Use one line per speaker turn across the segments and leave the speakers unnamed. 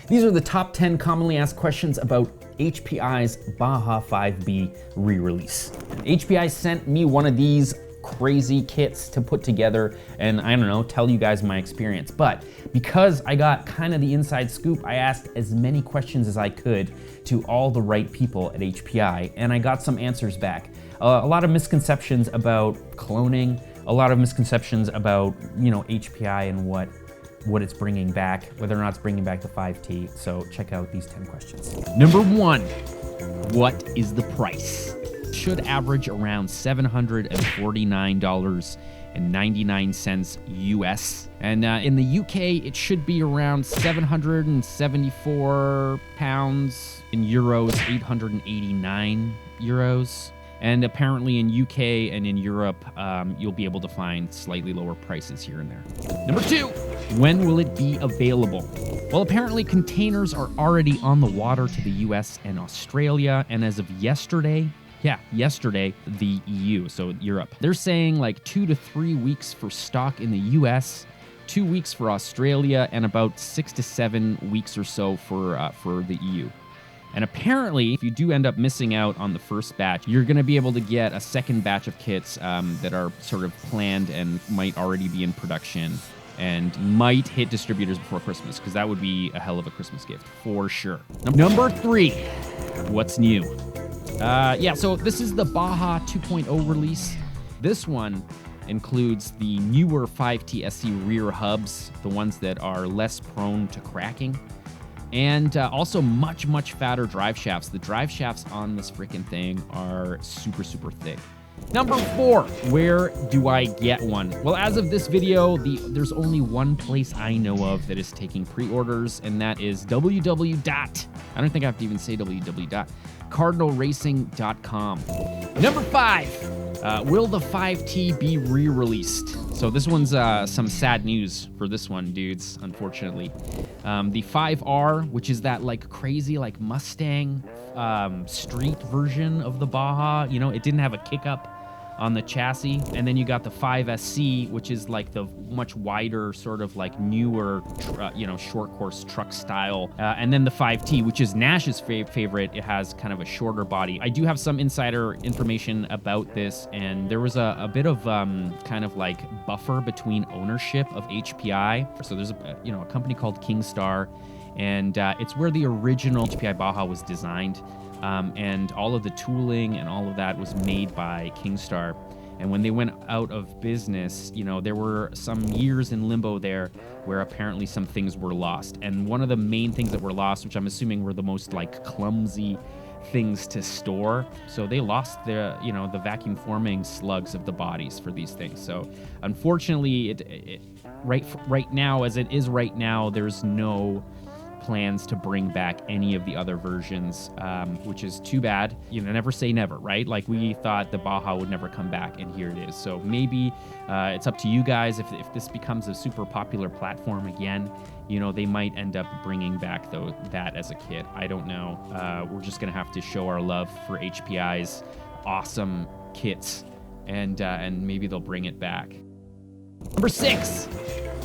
These are the top 10 commonly asked questions about HPI's Baja 5B re-release. HPI sent me one of these crazy kits to put together and, I don't know, tell you guys my experience. But because I got kind of the inside scoop, I asked as many questions as I could to all the right people at HPI, and I got some answers back. A lot of misconceptions about cloning, a lot of misconceptions about, HPI and what it's bringing back, whether or not it's bringing back the 5T. So check out these 10 questions. Number 1, what is the price? Should average around $749.99 US. And in the UK, it should be around 774 pounds. In euros, 889 euros. And apparently in UK and in Europe, you'll be able to find slightly lower prices here and there. Number 2, when will it be available? Well, apparently containers are already on the water to the US and Australia. And as of yesterday, the EU, so Europe, they're saying like 2 to 3 weeks for stock in the US, 2 weeks for Australia, and about 6 to 7 weeks or so for the EU. And apparently, if you do end up missing out on the first batch, you're going to be able to get a second batch of kits that are sort of planned and might already be in production and might hit distributors before Christmas, because that would be a hell of a Christmas gift for sure. Number 3, what's new? So this is the Baja 2.0 release. This one includes the newer 5T SC rear hubs, the ones that are less prone to cracking, and also much, much fatter drive shafts. The drive shafts on this freaking thing are super, super thick. Number 4, where do I get one? Well, as of this video, there's only one place I know of that is taking pre-orders, and that is www. I don't think I have to even say www.cardinalracing.com. Number 5, will the 5T be re-released? So this one's some sad news for this one, dudes, unfortunately. The 5R, which is that like crazy like Mustang street version of the Baja, it didn't have a kick up on the chassis. And then you got the 5SC, which is like the much wider, sort of like newer, short course truck style. And then the 5T, which is Nash's favorite. It has kind of a shorter body. I do have some insider information about this, and there was a bit of kind of like buffer between ownership of HPI. So there's a company called Kingstar, and it's where the original HPI Baja was designed. And all of the tooling and all of that was made by Kingstar. And when they went out of business, there were some years in limbo there where apparently some things were lost. And one of the main things that were lost, which I'm assuming were the most like clumsy things to store. So they lost the vacuum forming slugs of the bodies for these things. So unfortunately, right now, as it is right now, there's no plans to bring back any of the other versions, which is too bad. Never say never, right? Like we thought the Baja would never come back, and here it is. So maybe it's up to you guys. If this becomes a super popular platform again, they might end up bringing back that as a kit. I don't know. We're just gonna have to show our love for HPI's awesome kits, and maybe they'll bring it back. Number 6.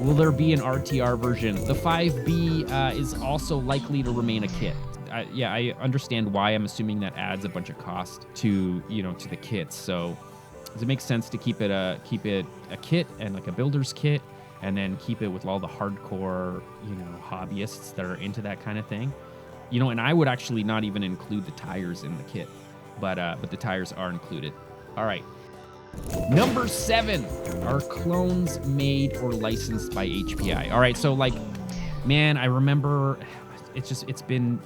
Will there be an RTR version? The 5B is also likely to remain a kit. I understand why. I'm assuming that adds a bunch of cost to the kits. So does it make sense to keep it a kit and like a builder's kit, and then keep it with all the hardcore hobbyists that are into that kind of thing? And I would actually not even include the tires in the kit, but the tires are included. All right. Number 7, are clones made or licensed by HPI? All right, so man, I remember it's been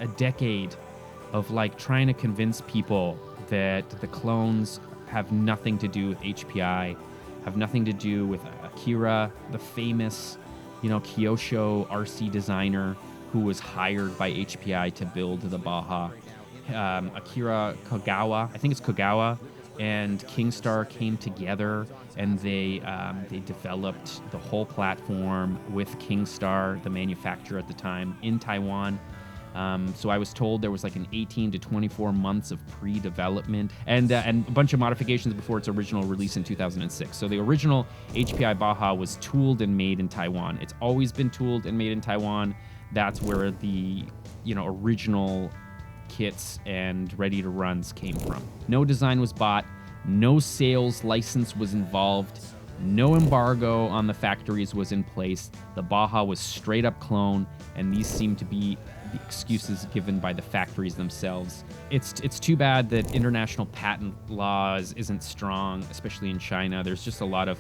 a decade of trying to convince people that the clones have nothing to do with HPI, have nothing to do with Akira, the famous, Kyosho RC designer who was hired by HPI to build the Baja. Akira Kogawa, I think it's Kogawa, and Kingstar came together, and they developed the whole platform with Kingstar, the manufacturer at the time, in Taiwan. So I was told there was an 18 to 24 months of pre-development and a bunch of modifications before its original release in 2006. So the original HPI Baja was tooled and made in Taiwan. It's always been tooled and made in Taiwan. that's where the, original kits and ready to runs came from. No design was bought, no sales license was involved, no embargo on the factories was in place. The Baja was straight up clone, and these seem to be the excuses given by the factories themselves. It's too bad that international patent laws isn't strong, especially in China. There's just a lot of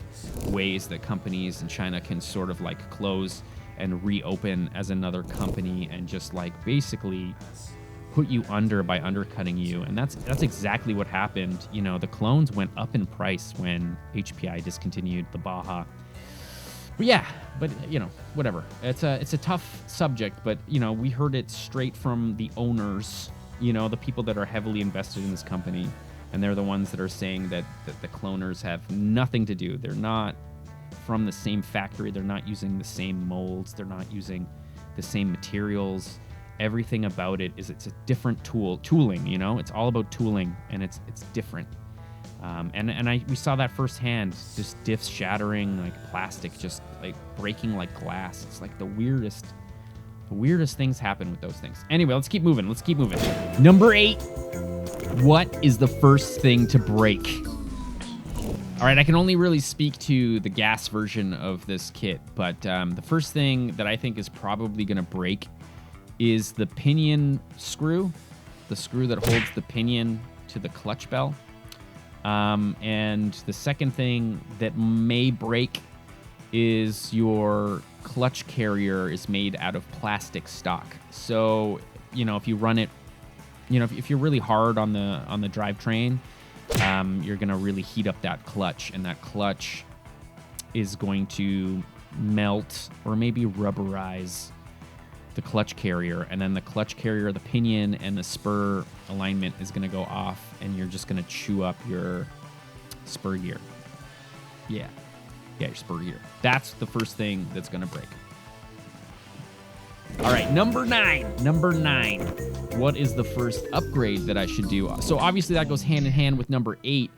ways that companies in China can sort of like close and reopen as another company and just like basically put you under by undercutting you. And that's exactly what happened. The clones went up in price when HPI discontinued the Baja. But yeah, whatever. It's a tough subject, but we heard it straight from the owners, the people that are heavily invested in this company, and they're the ones that are saying that the cloners have nothing to do. They're not from the same factory. They're not using the same molds. They're not using the same materials. Everything about it is it's a different tooling. It's all about tooling, and it's different. We saw that firsthand, just diffs shattering, like plastic just like breaking like glass. It's like the weirdest things happen with those things. Anyway, let's keep moving. Number 8. What is the first thing to break? All right, I can only really speak to the gas version of this kit, but the first thing that I think is probably going to break is the pinion screw, the screw that holds the pinion to the clutch bell. And the second thing that may break is your clutch carrier is made out of plastic stock. So, if you run it, if you're really hard on the drivetrain, you're going to really heat up that clutch, and that clutch is going to melt or maybe rubberize the clutch carrier, and then the clutch carrier, the pinion, and the spur alignment is going to go off, and you're just going to chew up your spur gear. Yeah, your spur gear. That's the first thing that's going to break. All right, number 9. What is the first upgrade that I should do? So obviously that goes hand in hand with number 8.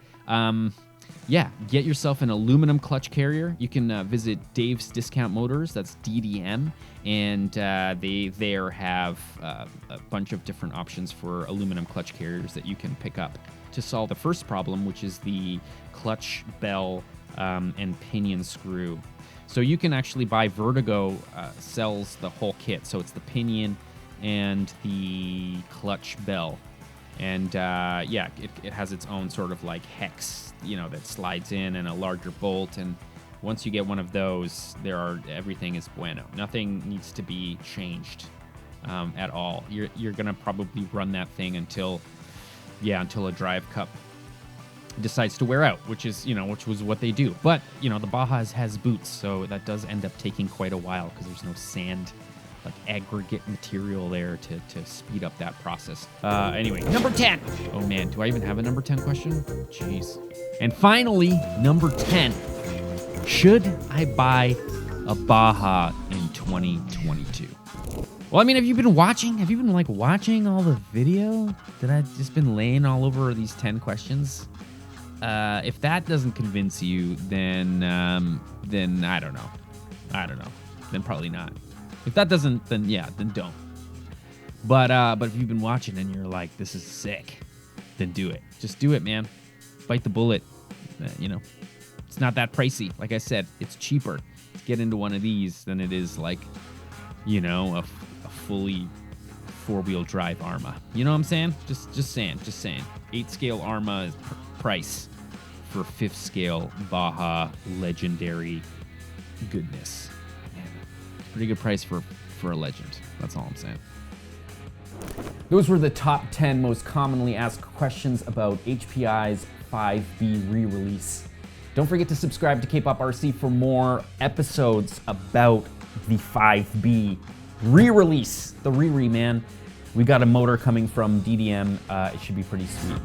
Get yourself an aluminum clutch carrier. You can visit Dave's Discount Motors, that's DDM, and they there have a bunch of different options for aluminum clutch carriers that you can pick up to solve the first problem, which is the clutch bell and pinion screw. So you can actually buy Vertigo sells the whole kit. So it's the pinion and the clutch bell. And it has its own sort of like hex, that slides in and a larger bolt. And once you get one of those, everything is bueno. Nothing needs to be changed at all. You're gonna probably run that thing until a drive cup decides to wear out, which was what they do. But the Baja has boots, so that does end up taking quite a while because there's no sand, like aggregate material there to speed up that process. Anyway, number 10. Oh man, do I even have a number 10 question? Jeez. And finally, number 10. Should I buy a Baja in 2022? Well, I mean, have you been watching? Have you been watching all the video that I've just been laying all over these 10 questions? If that doesn't convince you, then I don't know. Then probably not. If that doesn't, then don't. But if you've been watching and you're like, this is sick, then do it. Just do it, man. Bite the bullet. It's not that pricey. Like I said, it's cheaper to get into one of these than it is a fully 4-wheel drive Arma. You know what I'm saying? Just saying. 8-scale Arma is price for 5th scale Baja legendary goodness. Man, pretty good price for a legend. That's all I'm saying. Those were the top 10 most commonly asked questions about HPI's 5B re-release. Don't forget to subscribe to kpopRC for more episodes about the 5B re-release. The re-re, man. We got a motor coming from DDM. It should be pretty sweet.